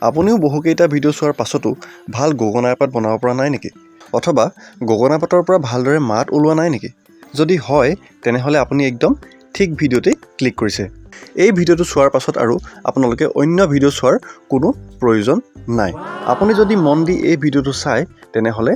আপুনিও বহুকেইটা ভিডিঅ' চোৱাৰ পাছতো ভাল গগনা এপাত বনাব পৰা নাই নেকি? অথবা গগনা পাতৰ পৰা ভালদৰে মাত ওলোৱা নাই নেকি? যদি হয় তেনেহ'লে আপুনি একদম ঠিক ভিডিঅ'তে ক্লিক কৰিছে। এই ভিডিঅ'টো চোৱাৰ পাছত আৰু আপোনালোকে অন্য ভিডিঅ' চোৱাৰ কোনো প্ৰয়োজন নাই। আপুনি যদি মন দি এই ভিডিঅ'টো চায় তেনেহ'লে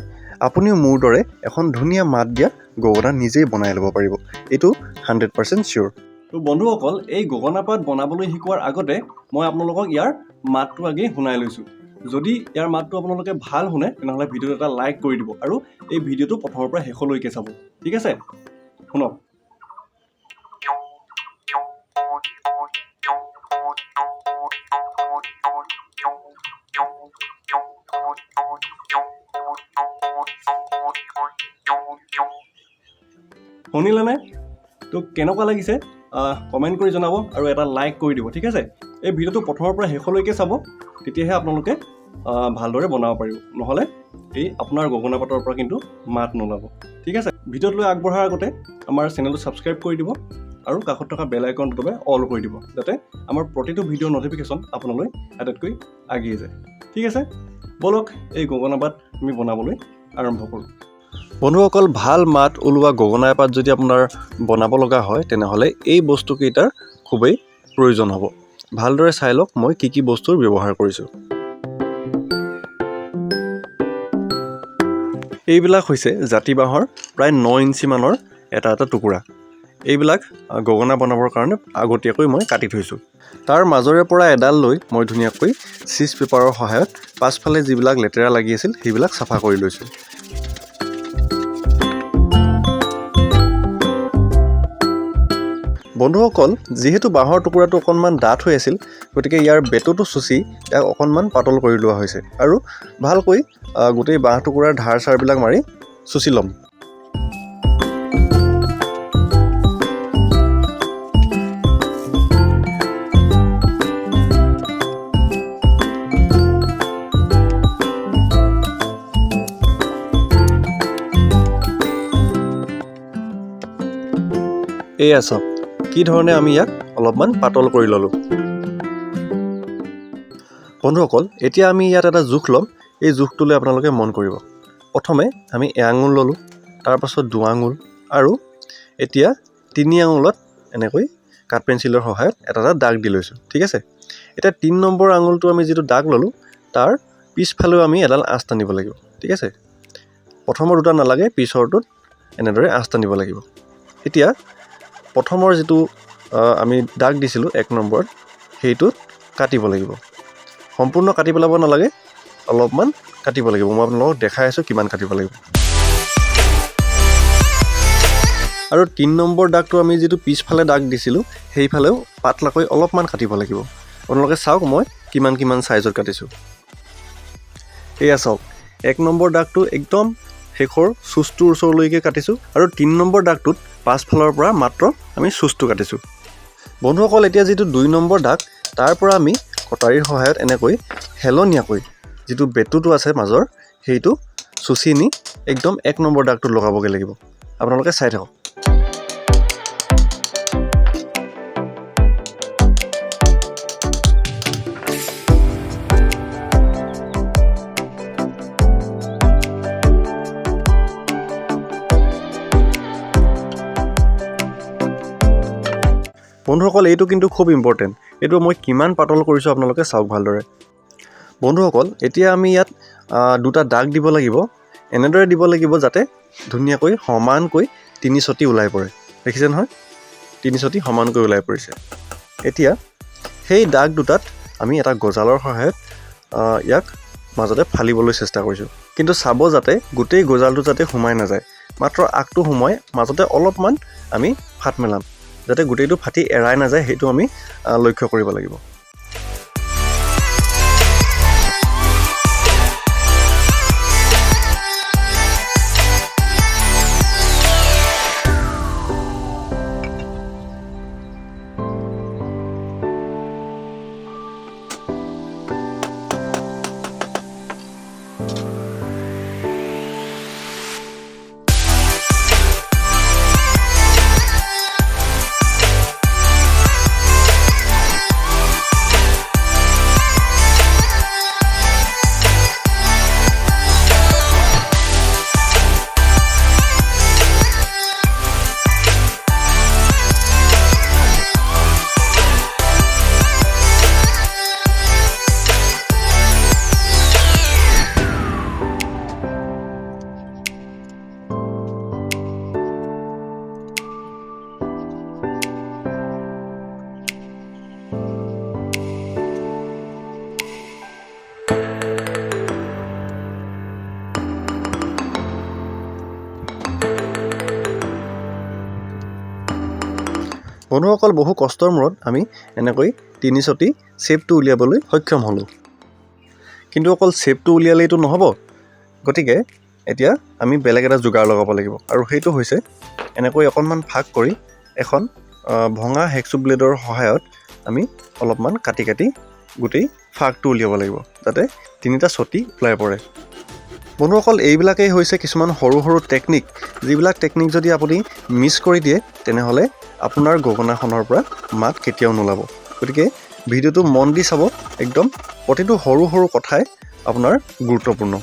আপুনিও মোৰ দৰে এখন ধুনীয়া মাত দিয়া গগনা নিজেই বনাই ল'ব পাৰিব। এইটো 100% চিয়'ৰ। তো বন্ধুসকল, এই গগনা পাত বনাবলৈ শিকোৱাৰ আগতে মই আপোনালোকক ইয়াৰ মাতটো আগেই শুনাই লৈছোঁ। যদি ইয়াৰ মাতটো আপোনালোকে ভাল শুনে তেনেহ'লে ভিডিঅ'টো এটা লাইক কৰি দিব আৰু এই ভিডিঅ'টো প্ৰথমৰ পৰা শেষলৈকে চাব। ঠিক আছে, শুনক। শুনিলেনে? তো কেনেকুৱা লাগিছে কমেণ্ট কৰি জনাব আৰু এটা লাইক কৰি দিব। ঠিক আছে, এই ভিডিঅ'টো প্ৰথমৰ পৰা শেষলৈকে চাব, তেতিয়াহে আপোনালোকে ভালদৰে বনাব পাৰিব। নহ'লে এই আপোনাৰ গগনা পাতৰ পৰা কিন্তু মাত নোলাব। ঠিক আছে, ভিডিঅ'টোলৈ আগবঢ়াৰ আগতে আমাৰ চেনেলটো ছাবস্ক্ৰাইব কৰি দিব আৰু কাষত থকা বেল আইকনটো দবাই অল কৰি দিব, যাতে আমাৰ প্ৰতিটো ভিডিঅ'ৰ ন'টিফিকেশ্যন আপোনালৈ আটাইতকৈ আগিয়ে যায়। ঠিক আছে, ব'লক এই গগনা পাত আমি বনাবলৈ আৰম্ভ কৰোঁ। বন্ধুসকল, ভাল মাত ওলোৱা গগনা এপাত যদি আপোনাৰ বনাব লগা হয় তেনেহ'লে এই বস্তুকেইটাৰ খুবেই প্ৰয়োজন হ'ব। ভালদৰে চাই লওক মই কি কি বস্তুৰ ব্যৱহাৰ কৰিছোঁ। এইবিলাক হৈছে জাতি বাঁহৰ প্ৰায় 9 ইঞ্চি মানৰ এটা এটা টুকুৰা। এইবিলাক গগনা বনাবৰ কাৰণে আগতীয়াকৈ মই কাটি থৈছোঁ। তাৰ মাজৰে পৰা এডাল লৈ মই ধুনীয়াকৈ চিজ পেপাৰৰ সহায়ত পাছফালে যিবিলাক লেতেৰা লাগি আছিল সেইবিলাক চাফা কৰি লৈছোঁ। বন্ধুসকল, যিহেতু বাঁহৰ টুকুৰাটো অকণমান ডাঠ হৈ আছিল, গতিকে ইয়াৰ বেটুটো চুচি ইয়াক অকণমান পাতল কৰি লোৱা হৈছে আৰু ভালকৈ গোটেই বাঁহ টুকুৰাৰ ধাৰ চাৰবিলাক মাৰি চুচি ল'ম। এয়া চাওক কি ধৰণে আমি ইয়াক অলপমান পাতল কৰি ল'লোঁ। বন্ধুসকল, এতিয়া আমি ইয়াত এটা জোখ ল'ম। এই জোখটোলৈ আপোনালোকে মন কৰিব। প্ৰথমে আমি এআঙুল ল'লোঁ, তাৰপাছত 2 আঙুল আৰু এতিয়া 3 আঙুলত এনেকৈ কাঠ পেঞ্চিলৰ সহায়ত এটা এটা দাগ দি লৈছোঁ। ঠিক আছে, এতিয়া 3 নম্বৰ আঙুলটো আমি যিটো দাগ ল'লোঁ তাৰ পিছফালেও আমি এডাল আঁচ টানিব লাগিব। ঠিক আছে, প্ৰথমৰ দুটা নালাগে, পিছৰটোত এনেদৰে আঁচ টানিব লাগিব। এতিয়া প্ৰথমৰ যিটো আমি দাগ দিছিলোঁ 1 নম্বৰত, সেইটোত কাটিব লাগিব। সম্পূৰ্ণ কাটি পেলাব নালাগে, অলপমান কাটিব লাগিব। মই আপোনালোকক দেখাই আছোঁ কিমান কাটিব লাগিব। আৰু 3 নম্বৰ দাগটো আমি যিটো পিছফালে দাগ দিছিলোঁ সেইফালেও পাতলাকৈ অলপমান কাটিব লাগিব। আপোনালোকে চাওক মই কিমান চাইজত কাটিছোঁ। এয়া চাওক, 1 নম্বৰ দাগটো একদম শেষৰ চুচটোৰ ওচৰলৈকে কাটিছোঁ আৰু 3 নম্বৰ দাগটোত পাছফালৰ পৰা মাত্ৰ আমি চুচটো কাটিছোঁ। বন্ধুসকল, এতিয়া যিটো 2 নম্বৰ দাগ তাৰ পৰা আমি কটাৰীৰ সহায়ত এনেকৈ হেলনীয়াকৈ যিটো বেটুটো আছে মাজৰ সেইটো চুচি নি একদম 1 নম্বৰ দাগটোত লগাবগৈ লাগিব। আপোনালোকে চাই থাকক। বন্ধুসকল, এইটো কিন্তু খুব ইম্পৰ্টেণ্ট। এইটো মই কিমান পাতল কৰিছোঁ আপোনালোকে চাওক ভালদৰে। বন্ধুসকল, এতিয়া আমি ইয়াত 2টা দাগ দিব লাগিব। এনেদৰে দিব লাগিব যাতে ধুনীয়াকৈ সমানকৈ 3 চটি ওলাই পৰে। দেখিছে নহয়, 3 চটি সমানকৈ ওলাই পৰিছে। এতিয়া সেই দাগ দুটাত আমি এটা গজালৰ সহায়ত ইয়াক মাজতে ফালিবলৈ চেষ্টা কৰিছোঁ। কিন্তু চাব যাতে গোটেই গজালটো যাতে সোমাই নাযায়, মাত্ৰ আগটো সোমাই মাজতে অলপমান আমি ফাট মেলাম, যাতে গোটেইটো ফাটি এৰাই নাযায়, সেইটো আমি লক্ষ্য কৰিব লাগিব। বন্ধুসকল বহু কষ্টৰ মূৰত আমি এনেকৈ 3 চটি শ্বেপটো উলিয়াবলৈ সক্ষম হ'লোঁ। কিন্তু অকল শ্বেপটো উলিয়ালেইতো নহ'ব, গতিকে এতিয়া আমি বেলেগ এটা যোগাৰ লগাব লাগিব আৰু সেইটো হৈছে এনেকৈ অকণমান ভাগ কৰি এখন ভঙা হেকচু ব্লেডৰ সহায়ত আমি অলপমান কাটি কাটি গোটেই ফাগটো উলিয়াব লাগিব যাতে 3টা চটি ওলাই পৰে। বন্ধুসকল এইবিলাকেই হৈছে কিছুমান সৰু সৰু টেকনিক, যিবিলাক টেকনিক যদি আপুনি মিছ কৰি দিয়ে তেনেহ'লে আপোনাৰ গগনাখনৰ পৰা মাত কেতিয়াও নোলাব। গতিকে ভিডিঅ'টো মন দি চাব, একদম প্ৰতিটো সৰু সৰু কথাই আপোনাৰ গুৰুত্বপূৰ্ণ।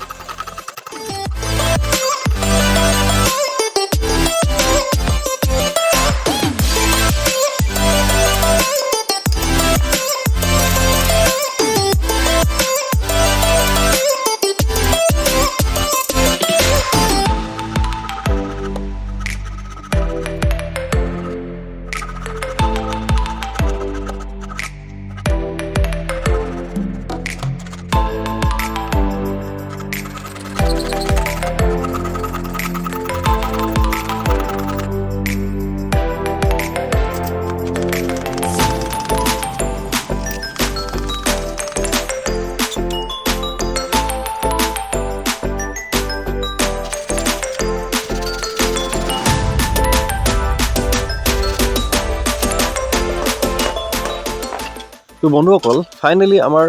তো বন্ধুসকল ফাইনেলি আমাৰ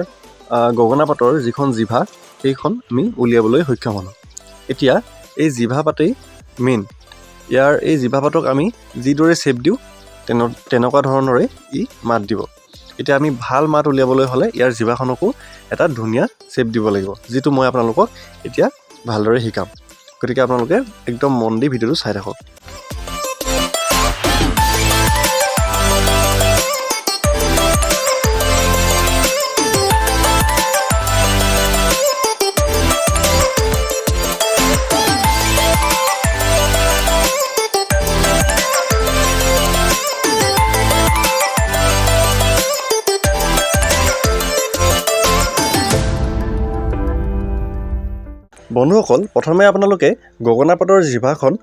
গগনা পাতৰ যিখন জিভা সেইখন আমি উলিয়াবলৈ সক্ষম হ'লোঁ। এতিয়া এই জিভা পাতেই মেইন। ইয়াৰ এই জিভা পাতক আমি যিদৰে শ্বেপ দিওঁ তেনেকুৱা ধৰণৰে ই মাত দিব। এতিয়া আমি ভাল মাত উলিয়াবলৈ হ'লে ইয়াৰ জিভাখনকো এটা ধুনীয়া শ্বেপ দিব লাগিব, যিটো মই আপোনালোকক এতিয়া ভালদৰে শিকাম। গতিকে আপোনালোকে একদম মন দি ভিডিঅ'টো চাই থাকক। বন্ধুসকল প্ৰথমে আপোনালোকে গগনা পাতৰ জিভাখন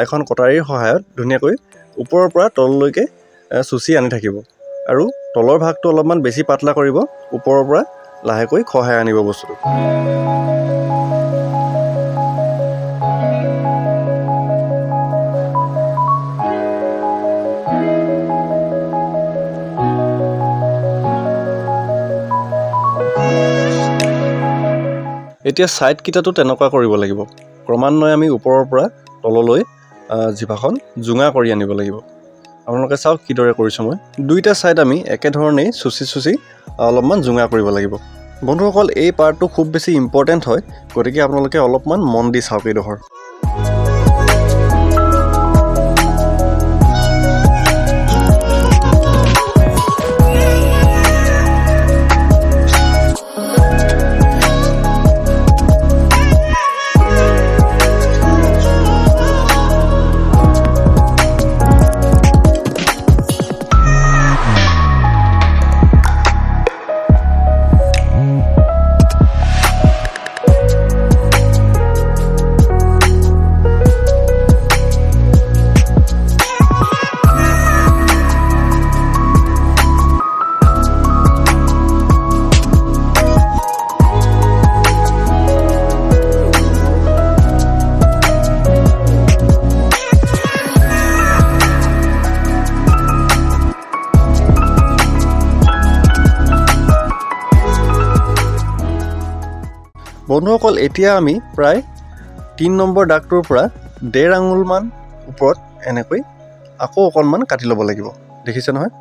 এখন কটাৰীৰ সহায়ত ধুনীয়াকৈ ওপৰৰ পৰা তললৈকে চুচি আনি থাকিব আৰু তলৰ ভাগটো অলপমান বেছি পাতলা কৰিব, ওপৰৰ পৰা লাহেকৈ খহাই আনিব বস্তুটো। এতিয়া ছাইডকেইটাতো তেনেকুৱা কৰিব লাগিব। ক্ৰমান্বয়ে আমি ওপৰৰ পৰা তললৈ জিভাখন জোঙা কৰি আনিব লাগিব। আপোনালোকে চাওক কিদৰে কৰিছোঁ মই। দুইটা ছাইড আমি একেধৰণেই চুচি অলপমান জোঙা কৰিব লাগিব। বন্ধুসকল এই পাৰ্টটো খুব বেছি ইম্পৰ্টেণ্ট হয়, গতিকে আপোনালোকে অলপমান মন দি চাওক এইডোখৰ। বন্ধুসকল এতিয়া আমি প্ৰায় 3 নম্বৰ দাগটোৰ পৰা 1.5 আঙুলমান ওপৰত এনেকৈ আকৌ অকণমান কাটি ল'ব লাগিব। দেখিছে নহয়,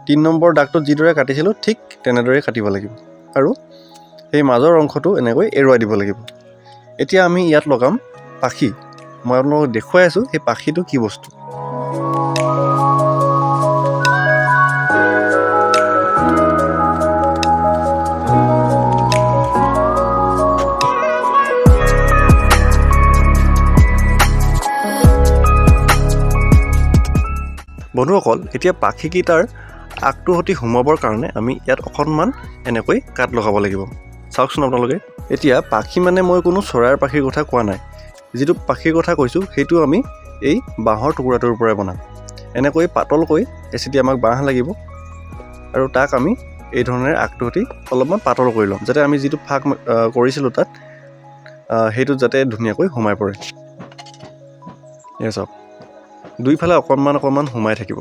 3 নম্বৰ দাগটোত যিদৰে কাটিছিলোঁ ঠিক তেনেদৰে কাটিব লাগিব আৰু সেই মাজৰ অংশটো এনেকৈ এৰুৱাই দিব লাগিব। এতিয়া আমি ইয়াত লগাম পাখি। মই আপোনালোকক দেখুৱাই আছোঁ সেই পাখিটো কি বস্তু। বন্ধুসকল এতিয়া পাখিকেইটাৰ আগটোৰ সৈতে সোমাবৰ কাৰণে আমি ইয়াত অকণমান এনেকৈ কাট লগাব লাগিব। চাওকচোন আপোনালোকে। এতিয়া পাখি মানে মই কোনো চৰাইৰ পাখিৰ কথা কোৱা নাই, যিটো পাখিৰ কথা কৈছোঁ সেইটো আমি এই বাঁহৰ টুকুৰাটোৰ পৰাই বনাম। এনেকৈ পাতলকৈ এচিটি আমাক বাঁহ লাগিব আৰু তাক আমি এই ধৰণেৰে আগটো সৈতে অলপমান পাতল কৰি ল'ম যাতে আমি যিটো ফাক কৰিছিলোঁ তাত সেইটো যাতে ধুনীয়াকৈ সোমাই পৰে। এয়া চাওক দুইফালে অকণমান সোমাই থাকিব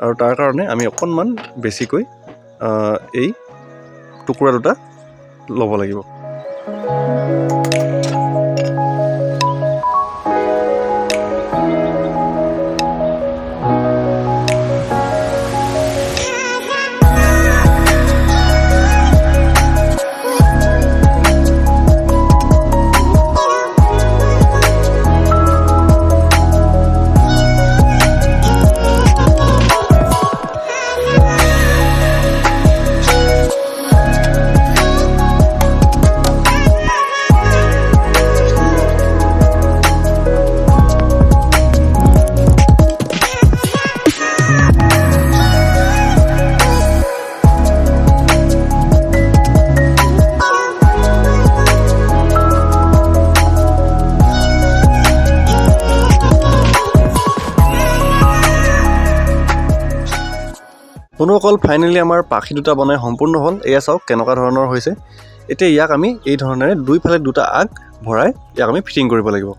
আৰু তাৰ কাৰণে আমি অকণমান বেছিকৈ এই টুকুৰা দুটা ল'ব লাগিব। বন্ধুসকল ফাইনেলি আমাৰ পাখি দুটা বনাই সম্পূৰ্ণ হ'ল। এয়া চাওক কেনেকুৱা ধৰণৰ হৈছে। এতিয়া ইয়াক আমি এই ধৰণেৰে দুইফালে দুটা আগ ভৰাই ইয়াক আমি ফিটিং কৰিব লাগিব।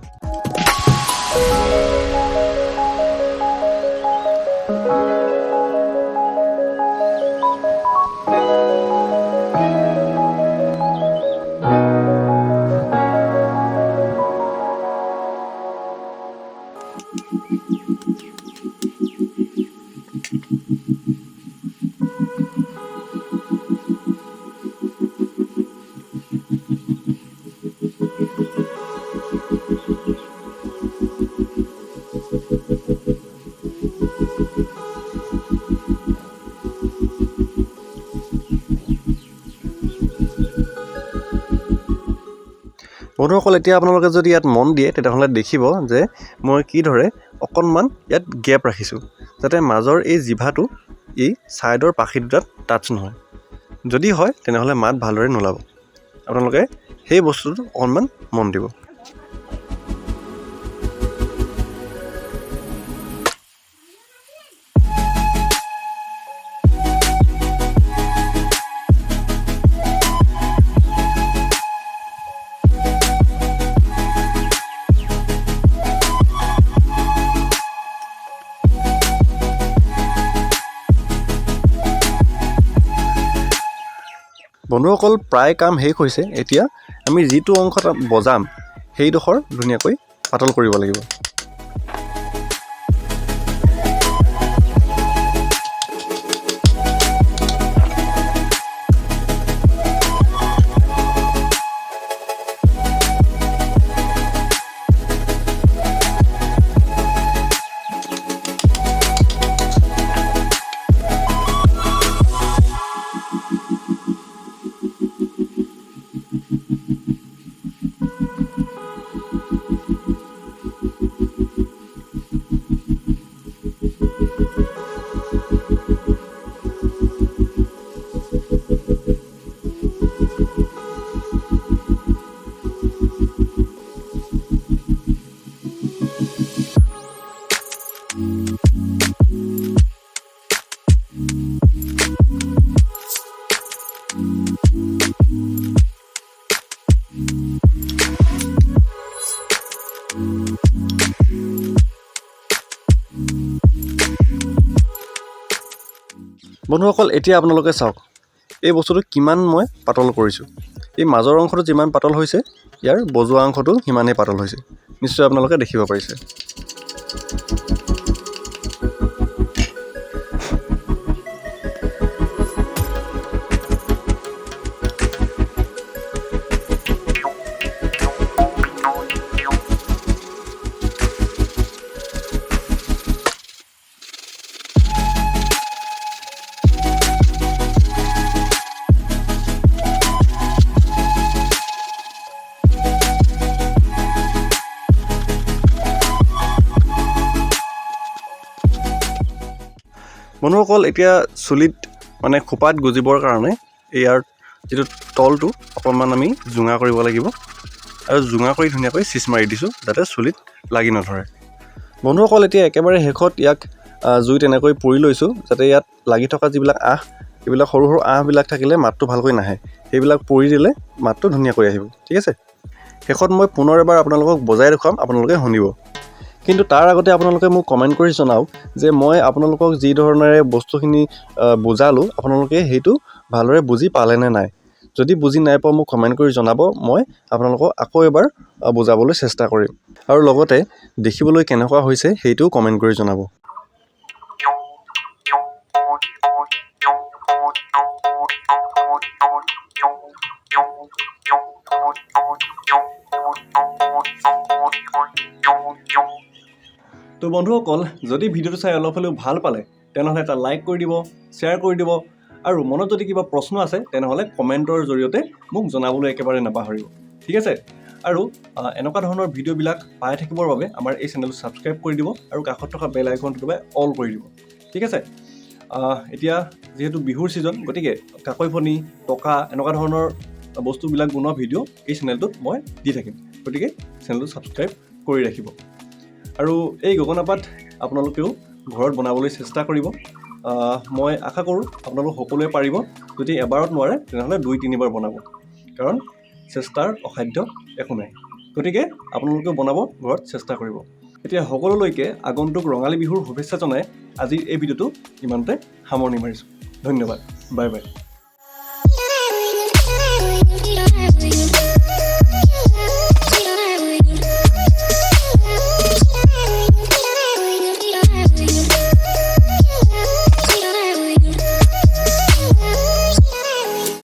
বন্ধুসকল এতিয়া আপোনালোকে যদি ইয়াত মন দিয়ে তেতিয়াহ'লে দেখিব যে মই কিদৰে অকণমান ইয়াত গেপ ৰাখিছোঁ যাতে মাজৰ এই জিভাটো এই ছাইডৰ পাখি দুটাত টাচ নহয়। যদি হয় তেনেহ'লে মাত ভালদৰে নোলাব। আপোনালোকে সেই বস্তুটো অকণমান মন দিব। বন্ধুসকল প্ৰায় কাম শেষ হৈছে। এতিয়া আমি যিটো অংশত বজাম সেইডোখৰ ধুনীয়াকৈ পাতল কৰিব লাগিব। বন্ধুসকল এতিয়া আপোনালোকে চাওক এই বস্তুটো কিমান মই পাতল কৰিছোঁ। এই মাজৰ অংশটো যিমান পাতল হৈছে ইয়াৰ বজোৱা অংশটো সিমানেই পাতল হৈছে। নিশ্চয় আপোনালোকে দেখিব পাৰিছে। বন্ধুসকল এতিয়া চুলিত মানে খোপাত গুজিবৰ কাৰণে ইয়াৰ যিটো তলটো অকণমান আমি জোঙা কৰিব লাগিব আৰু জোঙা কৰি ধুনীয়াকৈ চিচ মাৰি দিছোঁ যাতে চুলিত লাগি নধৰে। বন্ধুসকল এতিয়া একেবাৰে শেষত ইয়াক জুইত এনেকৈ পুৰি লৈছোঁ যাতে ইয়াত লাগি থকা যিবিলাক আঁহ এইবিলাক সৰু সৰু আঁহবিলাক থাকিলে মাতটো ভালকৈ নাহে সেইবিলাক পুৰি দিলে মাতটো ধুনীয়াকৈ আহিব ঠিক আছে শেষত মই পুনৰ এবাৰ আপোনালোকক বজাই দেখুৱাম আপোনালোকে শুনিব কিন্তু তাৰ আগতে আপোনালোকে মোক কমেণ্ট কৰি জনাওক যে মই আপোনালোকক যি ধৰণেৰে বস্তুখিনি বুজালোঁ আপোনালোকে সেইটো ভালদৰে বুজি পালে নে নাই যদি বুজি নাই পোৱা মোক কমেণ্ট কৰি জনাব মই আপোনালোকক আকৌ এবাৰ বুজাবলৈ চেষ্টা কৰিম আৰু লগতে দেখিবলৈ কেনেকুৱা হৈছে সেইটোও কমেণ্ট কৰি জনাব তো বন্ধুসকল যদি ভিডিঅ'টো চাই অলপ হ'লেও ভাল পালে তেনেহ'লে এটা লাইক কৰি দিব শ্বেয়াৰ কৰি দিব আৰু মনত যদি কিবা প্ৰশ্ন আছে তেনেহ'লে কমেণ্টৰ জৰিয়তে মোক জনাবলৈ একেবাৰে নাপাহৰিব ঠিক আছে আৰু এনেকুৱা ধৰণৰ ভিডিঅ'বিলাক পাই থাকিবৰ বাবে আমাৰ এই চেনেলটো ছাবস্ক্ৰাইব কৰি দিব আৰু কাষত থকা বেল আইকনটো দবাই অল কৰি দিব ঠিক আছে এতিয়া যিহেতু বিহুৰ ছিজন গতিকে কাকৈ ফণি টকা এনেকুৱা ধৰণৰ বস্তুবিলাক বনোৱা ভিডিঅ' এই চেনেলটোত মই দি থাকিম গতিকে চেনেলটো ছাবস্ক্ৰাইব কৰি ৰাখিব আৰু এই গগনাপাত আপোনালোকেও ঘৰত বনাবলৈ চেষ্টা কৰিব মই আশা কৰোঁ আপোনালোক সকলোৱে পাৰিব যদি এবাৰত নোৱাৰে তেনেহ'লে 2-3বাৰ বনাব কাৰণ চেষ্টাৰ অসাধ্য একো নাই গতিকে আপোনালোকেও বনাব ঘৰত চেষ্টা কৰিব এতিয়া সকলোলৈকে আগন্তুক ৰঙালী বিহুৰ শুভেচ্ছা জনাই আজিৰ এই ভিডিঅ'টো ইমানতে সামৰণি মাৰিছোঁ ধন্যবাদ বাই বাই